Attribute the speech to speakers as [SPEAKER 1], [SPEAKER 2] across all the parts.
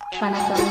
[SPEAKER 1] வணக்கம்.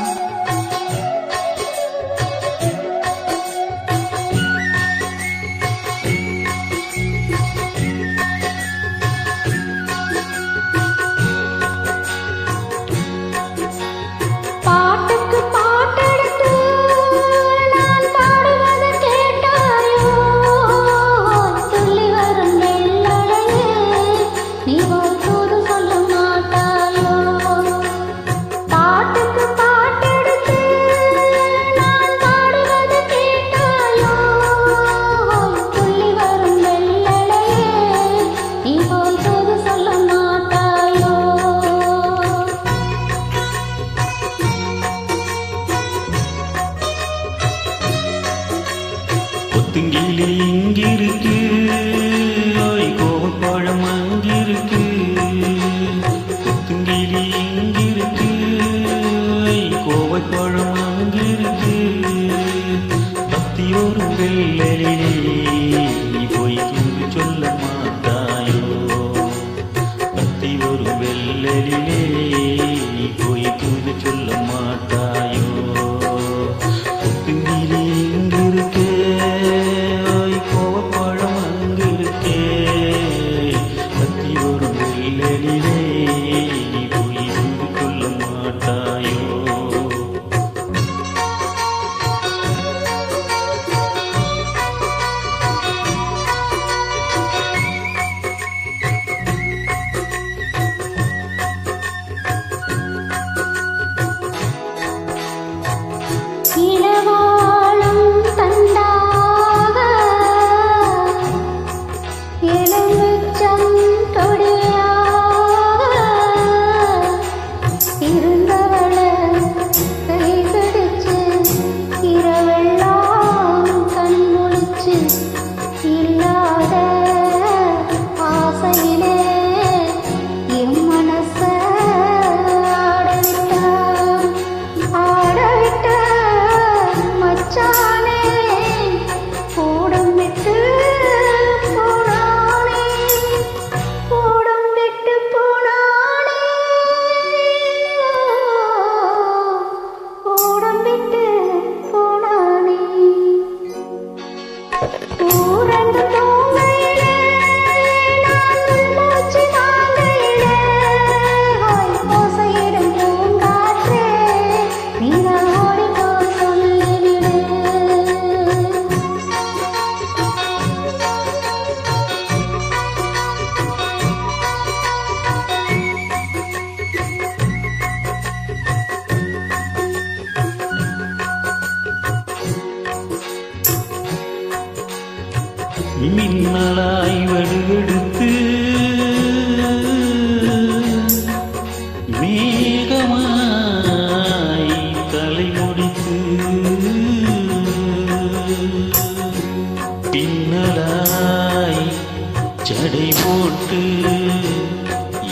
[SPEAKER 2] கொத்துங்கிளி இங்கிருக்கு, கோவப்பழம் அங்கிருக்கு. கொத்துங்கிளி இங்கிருக்கு, கோவப்பழம் அங்கிருக்கு. பத்தியோரும் வெள்ளலிலே நீ போய் தூது சொல்ல மாட்டாயோ. பத்தியோரும் வெள்ளலிலே நீ போய் தூது சொல்ல மாட்டாயோ. கொத்துங்கிளி இங்கிருக்கு, மின்னலாய் வடுவெடுத்து மேகமாய் தலை முடித்து பின்னலாய் ஜடை போட்டு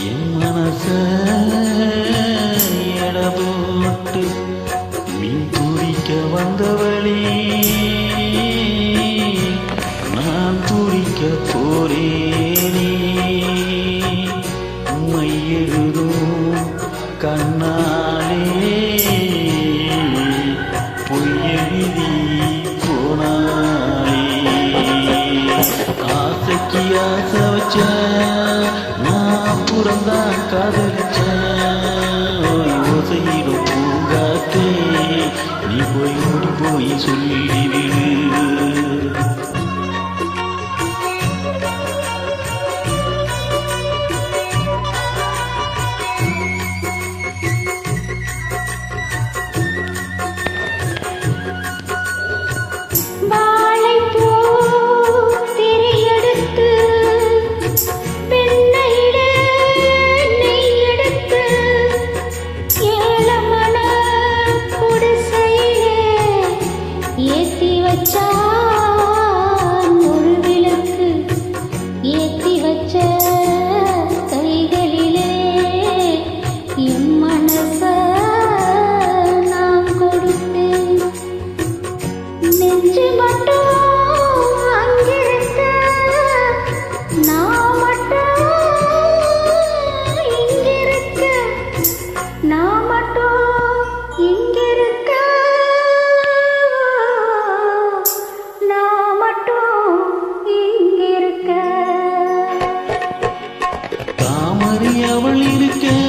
[SPEAKER 2] என் மனச எட போட்டு மீன் பிடிக்க வந்தவளே நான் துடிக்க போரேனே. மையெழுதும் கண்ணாலே பொய்யெழுதி போனாலே. ஆசைக்கு ஆசை வச்ச நான் புறந்தான் காதலிச்ச. ஓசையிடும் பூங்காத்தே நீ போய் ஓடி போய் சொல்லிவிடு.
[SPEAKER 1] ஏத்தி
[SPEAKER 2] அவள் இருக்க